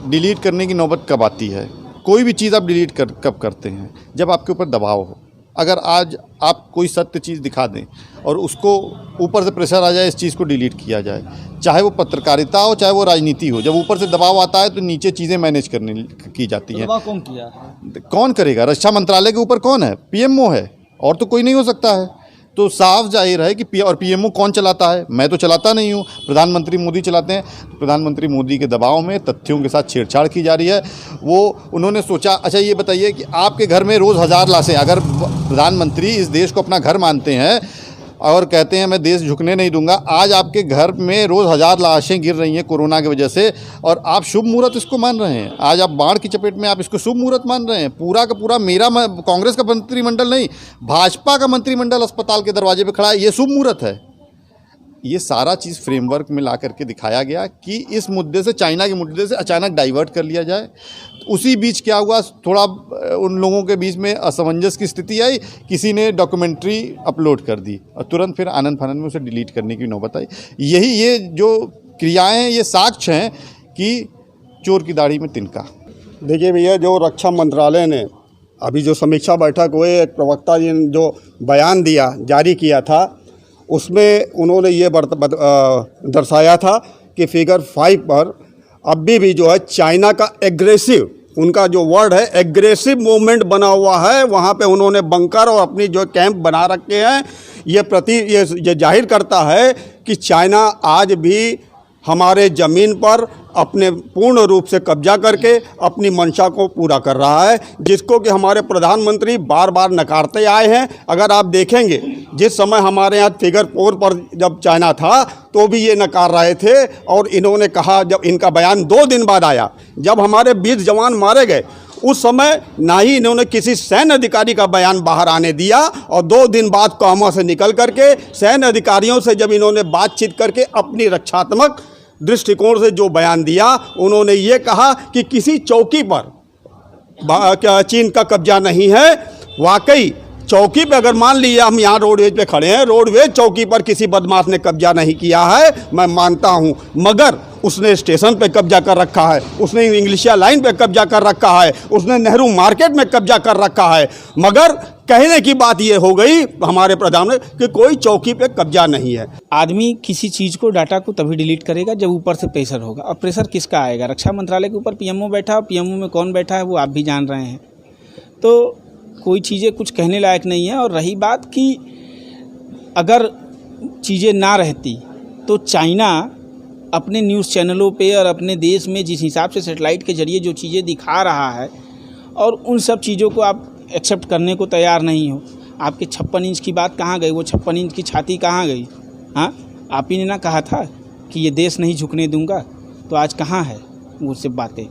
Delete करने की नौबत कब आती है? कोई भी चीज़ आप डिलीट कब करते हैं? जब आपके ऊपर दबाव हो। अगर आज आप कोई सत्य चीज़ दिखा दें और उसको ऊपर से प्रेशर आ जाए, इस चीज़ को डिलीट किया जाए, चाहे वो पत्रकारिता हो चाहे वो राजनीति हो, जब ऊपर से दबाव आता है तो नीचे चीज़ें मैनेज करने की जाती हैं। दबाव कौन किया? कौन करेगा? रक्षा मंत्रालय के ऊपर कौन है? पीएमओ है, और तो कोई नहीं हो सकता है। तो साफ जाहिर है कि पीएमओ कौन चलाता है? मैं तो चलाता नहीं हूँ, प्रधानमंत्री मोदी चलाते हैं। प्रधानमंत्री मोदी के दबाव में तथ्यों के साथ छेड़छाड़ की जा रही है। वो उन्होंने सोचा, अच्छा ये बताइए कि आपके घर में रोज़ 1000 लाशें, अगर प्रधानमंत्री इस देश को अपना घर मानते हैं और कहते हैं मैं देश झुकने नहीं दूंगा, आज आपके घर में रोज़ 1000 लाशें गिर रही हैं कोरोना की वजह से, और आप शुभ मुहूर्त इसको मान रहे हैं। आज आप बाढ़ की चपेट में आप इसको शुभ मुहूर्त मान रहे हैं। पूरा का पूरा मेरा कांग्रेस का मंत्रिमंडल नहीं, भाजपा का मंत्रिमंडल अस्पताल के दरवाजे पे खड़ा है, ये शुभ मुहूर्त है। ये सारा चीज़ फ्रेमवर्क में ला करके दिखाया गया कि इस मुद्दे से, चाइना के मुद्दे से अचानक डाइवर्ट कर लिया जाए। उसी बीच क्या हुआ, थोड़ा उन लोगों के बीच में असमंजस की स्थिति आई, किसी ने डॉक्यूमेंट्री अपलोड कर दी और तुरंत फिर आनंद फानंद में उसे डिलीट करने की नौबत आई। ये जो क्रियाएं हैं, ये साक्ष्य हैं कि चोर की दाढ़ी में तिनका। देखिए भैया, जो रक्षा मंत्रालय ने अभी जो समीक्षा बैठक हुई, एक प्रवक्ता जी ने जो बयान दिया, जारी किया था, उसमें उन्होंने ये दर्शाया था कि फिगर 5 पर अभी भी जो है चाइना का एग्रेसिव, उनका जो वर्ड है एग्रेसिव मूवमेंट बना हुआ है। वहाँ पे उन्होंने बंकर और अपनी जो कैंप बना रखे हैं। ये जाहिर करता है कि चाइना आज भी हमारे ज़मीन पर अपने पूर्ण रूप से कब्जा करके अपनी मंशा को पूरा कर रहा है, जिसको कि हमारे प्रधानमंत्री बार बार नकारते आए हैं। अगर आप देखेंगे, जिस समय हमारे यहाँ फिगर 4 पर जब चाइना था तो भी ये नकार रहे थे, और इन्होंने कहा, जब इनका बयान 2 दिन बाद आया, जब हमारे 20 जवान मारे गए, उस समय ना ही इन्होंने किसी सैन्य अधिकारी का बयान बाहर आने दिया, और 2 दिन बाद कोमा से निकल करके सैन्य अधिकारियों से जब इन्होंने बातचीत करके अपनी रक्षात्मक दृष्टिकोण से जो बयान दिया, उन्होंने ये कहा कि किसी चौकी पर चीन का कब्जा नहीं है। वाकई चौकी पे अगर मान लीजिए हम यहाँ रोडवेज पे खड़े हैं, रोडवेज चौकी पर किसी बदमाश ने कब्जा नहीं किया है, मैं मानता हूँ, मगर उसने स्टेशन पे कब्जा कर रखा है, उसने इंग्लिशिया लाइन पे कब्जा कर रखा है, उसने नेहरू मार्केट में कब्जा कर रखा है। मगर कहने की बात ये हो गई हमारे प्रधानमंत्री कि कोई चौकी पे कब्जा नहीं है। आदमी किसी चीज़ को, डाटा को तभी डिलीट करेगा जब ऊपर से प्रेशर होगा। और प्रेशर किसका आएगा? रक्षा मंत्रालय के ऊपर पीएमओ बैठा, और पीएमओ में कौन बैठा है वो आप भी जान रहे हैं। तो कोई चीज़ें कुछ कहने लायक नहीं है। और रही बात कि अगर चीज़ें ना रहती तो चाइना अपने न्यूज़ चैनलों पे और अपने देश में जिस हिसाब से सेटेलाइट के ज़रिए जो चीज़ें दिखा रहा है, और उन सब चीज़ों को आप एक्सेप्ट करने को तैयार नहीं हो। आपके 56 इंच की बात कहाँ गई? वो 56 इंच की छाती कहाँ गई? हाँ, आप ही ने ना कहा था कि ये देश नहीं झुकने दूंगा, तो आज कहाँ है वो सब बातें?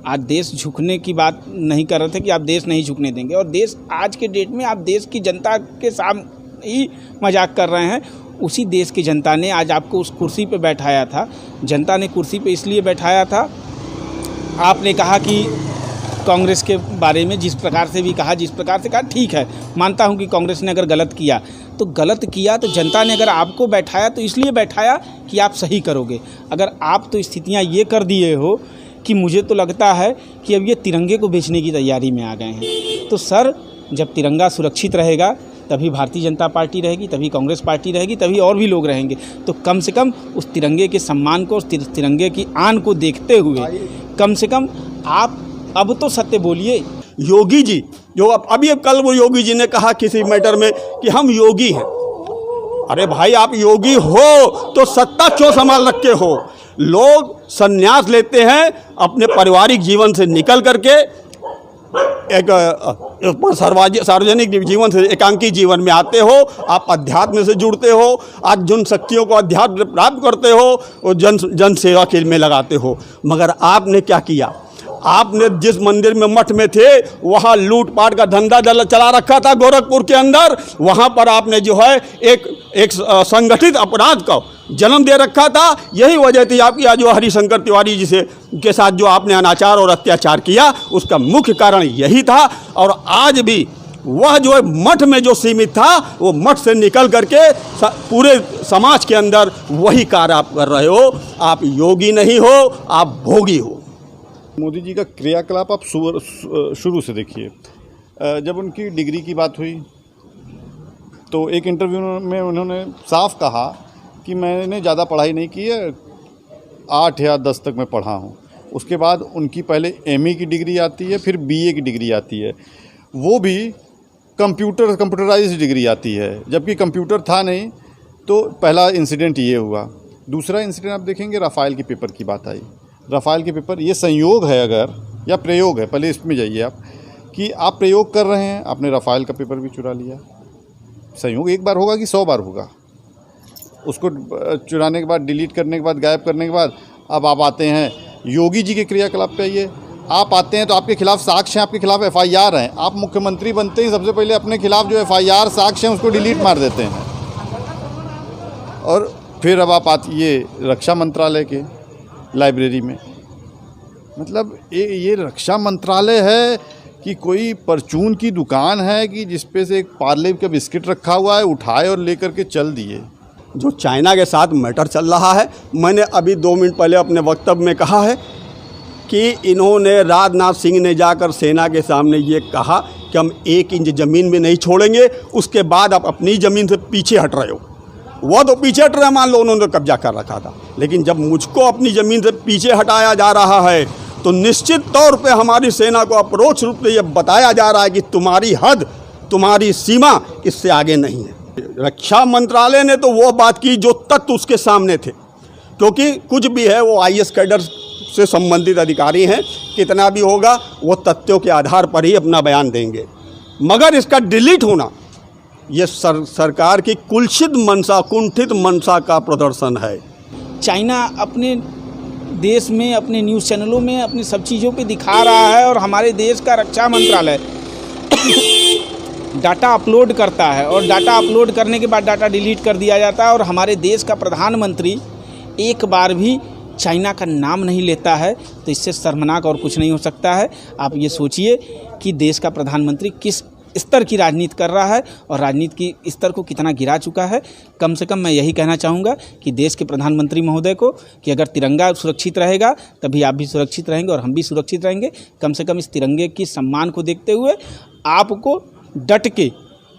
आज देश झुकने की बात नहीं कर रहे थे कि आप देश नहीं झुकने देंगे, और देश आज के डेट में आप देश की जनता के सामने ही मजाक कर रहे हैं। उसी देश की जनता ने आज आपको उस कुर्सी पे बैठाया था। जनता ने कुर्सी पे इसलिए बैठाया था, आपने कहा कि कांग्रेस के बारे में जिस प्रकार से भी कहा, जिस प्रकार से कहा, ठीक है, मानता हूं कि कांग्रेस ने अगर गलत किया तो गलत किया, तो जनता ने अगर आपको बैठाया तो इसलिए बैठाया कि आप सही करोगे। अगर आप तो स्थितियां ये कर दिए हो कि मुझे तो लगता है कि अब ये तिरंगे को बेचने की तैयारी में आ गए हैं। तो सर, जब तिरंगा सुरक्षित रहेगा तभी भारतीय जनता पार्टी रहेगी, तभी कांग्रेस पार्टी रहेगी, तभी और भी लोग रहेंगे। तो कम से कम उस तिरंगे के सम्मान को, उस तिरंगे की आन को देखते हुए कम से कम आप अब तो सत्य बोलिए। योगी जी जो अभी कल वो योगी जी ने कहा किसी मैटर में कि हम योगी हैं। अरे भाई, आप योगी हो तो सत्ता क्यों संभाल रखे हो? लोग संन्यास लेते हैं, अपने पारिवारिक जीवन से निकल करके एक सार्वजनिक जीवन से एकांकी जीवन में आते हो। आप अध्यात्म से जुड़ते हो, आज जिन शक्तियों को अध्यात्म प्राप्त करते हो वो जन सेवा के में लगाते हो। मगर आपने क्या किया? आपने जिस मंदिर में मठ में थे वहाँ लूटपाट का धंधा चला रखा था गोरखपुर के अंदर। वहाँ पर आपने जो है एक संगठित अपराध का जन्म दे रखा था। यही वजह थी आपकी जो हरिशंकर तिवारी जी से के साथ जो आपने अनाचार और अत्याचार किया, उसका मुख्य कारण यही था। और आज भी वह जो है मठ में जो सीमित था, वो मठ से निकल करके पूरे समाज के अंदर वही कार्य आप कर रहे हो। आप योगी नहीं हो, आप भोगी हो। मोदी जी का क्रियाकलाप आप शुरू से देखिए। जब उनकी डिग्री की बात हुई तो एक इंटरव्यू में उन्होंने साफ कहा कि मैंने ज़्यादा पढ़ाई नहीं की है, 8 या 10 तक मैं पढ़ा हूँ। उसके बाद उनकी पहले एमए की डिग्री आती है, फिर बीए की डिग्री आती है, वो भी कंप्यूटराइज्ड डिग्री आती है, जबकि कंप्यूटर था नहीं। तो पहला इंसिडेंट ये हुआ। दूसरा इंसिडेंट आप देखेंगे, राफ़ेल के पेपर की बात आई। राफ़ेल के पेपर, ये संयोग है अगर या प्रयोग है, पहले इसमें जाइए आप, कि आप प्रयोग कर रहे हैं, आपने राफ़ेल का पेपर भी चुरा लिया। संयोग एक बार होगा कि 100 बार होगा? उसको चुराने के बाद, डिलीट करने के बाद, गायब करने के बाद अब आप आते हैं योगी जी के क्रियाकलाप पे। आइए, आप आते हैं तो आपके खिलाफ साक्ष्य हैं, आपके खिलाफ एफआईआर हैं। आप मुख्यमंत्री बनते ही सबसे पहले अपने खिलाफ जो एफआईआर साक्ष्य हैं उसको डिलीट मार देते हैं। और फिर अब आप ये रक्षा मंत्रालय के लाइब्रेरी में, मतलब ये रक्षा मंत्रालय है कि कोई परचून की दुकान है कि जिस पे से एक पार्ले का बिस्किट रखा हुआ है, उठाए और लेकर के चल दिए। जो चाइना के साथ मैटर चल रहा है, मैंने अभी 2 मिनट पहले अपने वक्तव्य में कहा है कि इन्होंने, राजनाथ सिंह ने जाकर सेना के सामने ये कहा कि हम 1 इंच ज़मीन में नहीं छोड़ेंगे। उसके बाद आप अपनी ज़मीन से पीछे हट रहे हो। वो तो पीछे हट रहे, मान लो उन्होंने कब्जा कर रखा था, लेकिन जब मुझको अपनी ज़मीन से पीछे हटाया जा रहा है तो निश्चित तौर पे हमारी सेना को अप्रोच रूप से ये बताया जा रहा है कि तुम्हारी हद, तुम्हारी सीमा इससे आगे नहीं है। रक्षा मंत्रालय ने तो वो बात की जो तथ्य उसके सामने थे, क्योंकि कुछ भी है वो आईएएस कैडर से संबंधित अधिकारी हैं, कितना भी होगा वो तथ्यों के आधार पर ही अपना बयान देंगे। मगर इसका डिलीट होना ये सरकार की कुलसित मंशा, कुंठित मंशा का प्रदर्शन है। चाइना अपने देश में, अपने न्यूज़ चैनलों में, अपनी सब चीज़ों पे दिखा रहा है, और हमारे देश का रक्षा मंत्रालय डाटा अपलोड करता है, और डाटा अपलोड करने के बाद डाटा डिलीट कर दिया जाता है, और हमारे देश का प्रधानमंत्री एक बार भी चाइना का नाम नहीं लेता है। तो इससे शर्मनाक और कुछ नहीं हो सकता है। आप ये सोचिए कि देश का प्रधानमंत्री किस स्तर की राजनीति कर रहा है और राजनीति की स्तर को कितना गिरा चुका है। कम से कम मैं यही कहना चाहूँगा कि देश के प्रधानमंत्री महोदय को कि अगर तिरंगा सुरक्षित रहेगा तभी आप भी सुरक्षित रहेंगे और हम भी सुरक्षित रहेंगे। कम से कम इस तिरंगे की सम्मान को देखते हुए आपको डट के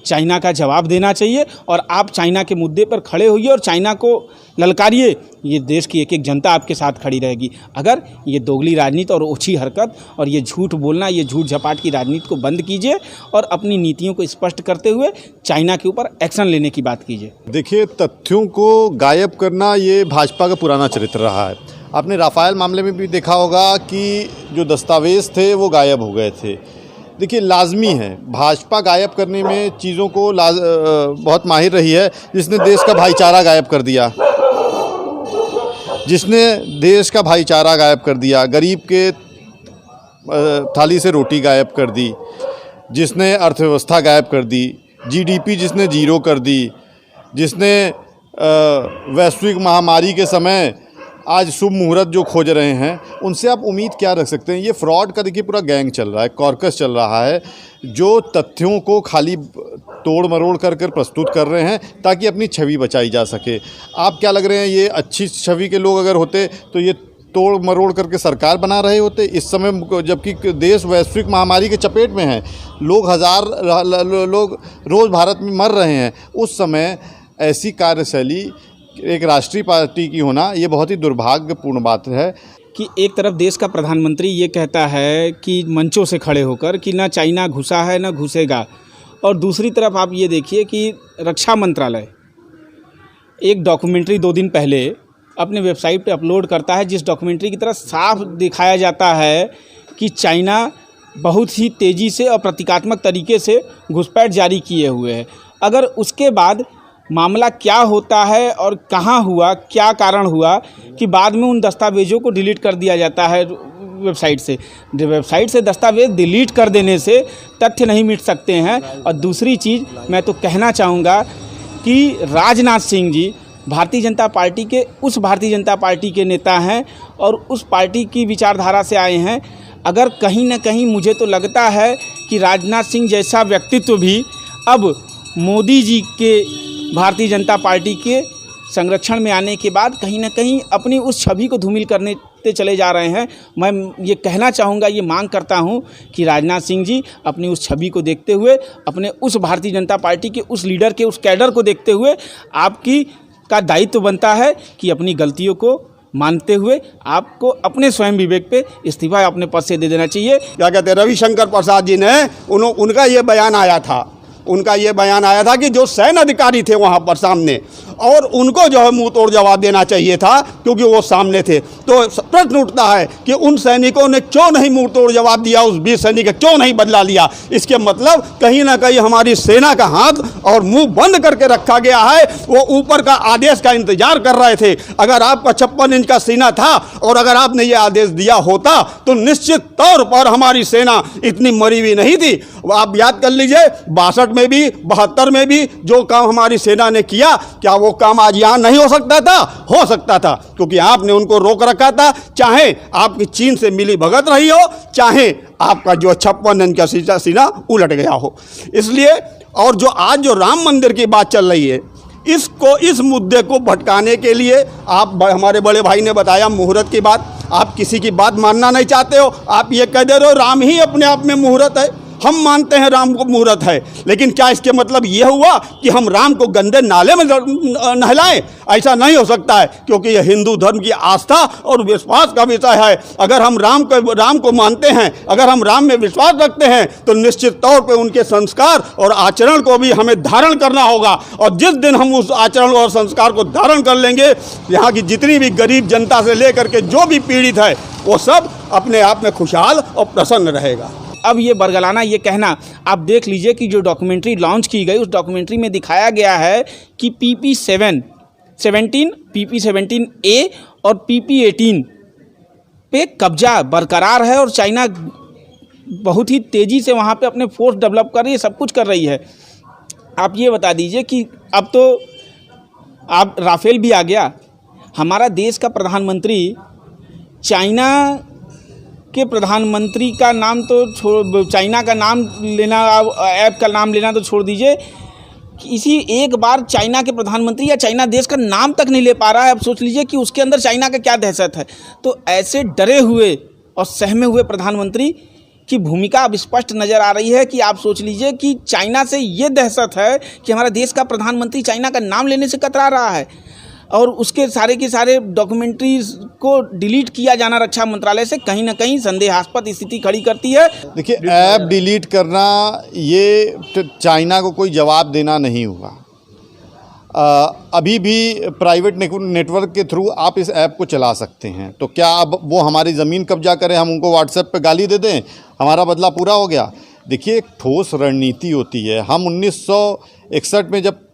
चाइना का जवाब देना चाहिए, और आप चाइना के मुद्दे पर खड़े होइए और चाइना को ललकारिए। ये देश की एक एक जनता आपके साथ खड़ी रहेगी। अगर ये दोगली राजनीति और ओछी हरकत और ये झूठ बोलना, ये झूठ झपाट की राजनीति को बंद कीजिए और अपनी नीतियों को स्पष्ट करते हुए चाइना के ऊपर एक्शन लेने की बात कीजिए। देखिए, तथ्यों को गायब करना ये भाजपा का पुराना चरित्र रहा है। आपने राफ़ेल मामले में भी देखा होगा कि जो दस्तावेज थे वो गायब हो गए थे। देखिए, लाजमी है, भाजपा गायब करने में चीज़ों को बहुत माहिर रही है। जिसने देश का भाईचारा गायब कर दिया, जिसने देश का भाईचारा गायब कर दिया, गरीब के थाली से रोटी गायब कर दी, जिसने अर्थव्यवस्था गायब कर दी, जीडीपी जिसने जीरो कर दी, जिसने वैश्विक महामारी के समय आज शुभ मुहूर्त जो खोज रहे हैं, उनसे आप उम्मीद क्या रख सकते हैं? ये फ्रॉड का देखिए पूरा गैंग चल रहा है, कॉर्कस चल रहा है, जो तथ्यों को खाली तोड़ मरोड़ कर प्रस्तुत कर रहे हैं ताकि अपनी छवि बचाई जा सके। आप क्या लग रहे हैं, ये अच्छी छवि के लोग अगर होते तो ये तोड़ मरोड़ करके सरकार बना रहे होते इस समय, जबकि देश वैश्विक महामारी के चपेट में है, लोग लोग रोज़ भारत में मर रहे हैं। उस समय ऐसी कार्यशैली एक राष्ट्रीय पार्टी की होना ये बहुत ही दुर्भाग्यपूर्ण बात है कि एक तरफ देश का प्रधानमंत्री ये कहता है कि मंचों से खड़े होकर कि ना चाइना घुसा है ना घुसेगा, और दूसरी तरफ आप ये देखिए कि रक्षा मंत्रालय एक डॉक्यूमेंट्री 2 दिन पहले अपने वेबसाइट पे अपलोड करता है, जिस डॉक्यूमेंट्री की तरह साफ दिखाया जाता है कि चाइना बहुत ही तेज़ी से और प्रतीकात्मक तरीके से घुसपैठ जारी किए हुए है। अगर उसके बाद मामला क्या होता है और कहाँ हुआ, क्या कारण हुआ कि बाद में उन दस्तावेज़ों को डिलीट कर दिया जाता है वेबसाइट से। वेबसाइट से दस्तावेज़ डिलीट कर देने से तथ्य नहीं मिट सकते हैं। और दूसरी चीज़ मैं तो कहना चाहूँगा कि राजनाथ सिंह जी भारतीय जनता पार्टी के, उस भारतीय जनता पार्टी के नेता हैं और उस पार्टी की विचारधारा से आए हैं। अगर कहीं ना कहीं मुझे तो लगता है कि राजनाथ सिंह जैसा व्यक्तित्व भी अब मोदी जी के भारतीय जनता पार्टी के संरक्षण में आने के बाद कहीं ना कहीं अपनी उस छवि को धूमिल करने बढ़ते चले जा रहे हैं। मैं ये कहना चाहूँगा, ये मांग करता हूँ कि राजनाथ सिंह जी अपनी उस छवि को देखते हुए, अपने उस भारतीय जनता पार्टी के उस लीडर के उस कैडर को देखते हुए आपकी का दायित्व बनता है कि अपनी गलतियों को मानते हुए आपको अपने स्वयं विवेक पे इस्तीफा अपने पद से दे देना चाहिए। क्या कहते हैं, रविशंकर प्रसाद जी ने उनका ये बयान आया था कि जो सैन्य अधिकारी थे वहाँ पर सामने, और उनको जो है मुंह तोड़ जवाब देना चाहिए था क्योंकि वो सामने थे। तो प्रश्न उठता है कि उन सैनिकों ने क्यों नहीं मुंह तोड़ जवाब दिया, उस 20 सैनिक का क्यों नहीं बदला लिया। इसके मतलब कहीं ना कहीं हमारी सेना का हाथ और मुंह बंद करके रखा गया है। वो ऊपर का आदेश का इंतजार कर रहे थे। अगर आपका 56 इंच का सीना था और अगर आपने ये आदेश दिया होता तो निश्चित तौर पर हमारी सेना इतनी मरी हुई नहीं थी। आप याद कर लीजिए, 62 में भी 72 में भी जो काम हमारी सेना ने किया, क्या वो काम आज यहाँ नहीं हो सकता था? हो सकता था, क्योंकि आपने उनको रोक रखा था। चाहे आपकी चीन से मिली भगत रही हो, चाहे आपका जो 56 इंच का सीना उलट गया हो। इसलिए, और जो आज जो राम मंदिर की बात चल रही है, इस मुद्दे को भटकाने के लिए हमारे बड़े भाई ने बताया मुहूर्त की बात। आप किसी की बात मानना नहीं चाहते हो, आप ये कह दे रहे हो राम ही अपने आप में मुहूर्त है। हम मानते हैं राम को मुहूर्त है, लेकिन क्या इसके मतलब ये हुआ कि हम राम को गंदे नाले में नहलाएं? ऐसा नहीं हो सकता है, क्योंकि यह हिंदू धर्म की आस्था और विश्वास का विषय है। अगर हम राम को मानते हैं, अगर हम राम में विश्वास रखते हैं, तो निश्चित तौर पे उनके संस्कार और आचरण को भी हमें धारण करना होगा। और जिस दिन हम उस आचरण और संस्कार को धारण कर लेंगे, यहाँ की जितनी भी गरीब जनता से लेकर के जो भी पीड़ित है, वो सब अपने आप में खुशहाल और प्रसन्न रहेगा। अब ये बरगलाना, ये कहना, आप देख लीजिए कि जो डॉक्यूमेंट्री लॉन्च की गई, उस डॉक्यूमेंट्री में दिखाया गया है कि PP17A और PP18 पे कब्जा बरकरार है और चाइना बहुत ही तेज़ी से वहाँ पे अपने फोर्स डेवलप कर रही है, सब कुछ कर रही है। आप ये बता दीजिए कि अब तो आप राफेल भी आ गया। हमारा देश का प्रधानमंत्री चाइना के प्रधानमंत्री का नाम तो चाइना का नाम लेना, ऐप का नाम लेना तो छोड़ दीजिए, कि इसी एक बार चाइना के प्रधानमंत्री या चाइना देश का नाम तक नहीं ले पा रहा है। अब सोच लीजिए कि उसके अंदर चाइना का क्या दहशत है। तो ऐसे डरे हुए और सहमे हुए प्रधानमंत्री की भूमिका अब स्पष्ट नज़र आ रही है कि आप सोच लीजिए कि चाइना से ये दहशत है कि हमारा देश का प्रधानमंत्री चाइना का नाम लेने से कतरा रहा है, और उसके सारे के सारे डॉक्यूमेंट्रीज को डिलीट किया जाना रक्षा मंत्रालय से कहीं ना कहीं संदेहास्पद स्थिति खड़ी करती है। देखिए, ऐप डिलीट करना ये चाइना को कोई जवाब देना नहीं हुआ। अभी भी प्राइवेट नेटवर्क के थ्रू आप इस ऐप को चला सकते हैं। तो क्या अब वो हमारी ज़मीन कब्जा करें, हम उनको व्हाट्सएप पे गाली दे दें, हमारा बदला पूरा हो गया? देखिए, एक ठोस रणनीति होती है। हम 1961 में जब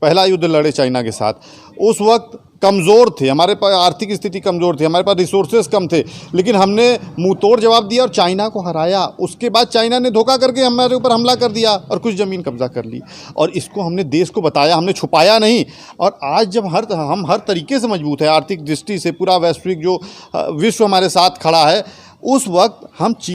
पहला युद्ध लड़े चाइना के साथ, उस वक्त कमज़ोर थे, हमारे पास आर्थिक स्थिति कमज़ोर थी, हमारे पास रिसोर्सेज कम थे, लेकिन हमने मुंह तोड़ जवाब दिया और चाइना को हराया। उसके बाद चाइना ने धोखा करके हमारे ऊपर हमला कर दिया और कुछ ज़मीन कब्जा कर ली, और इसको हमने देश को बताया, हमने छुपाया नहीं। और आज जब हम हर तरीके से मजबूत है, आर्थिक दृष्टि से पूरा वैश्विक जो विश्व हमारे साथ खड़ा है, उस वक्त हम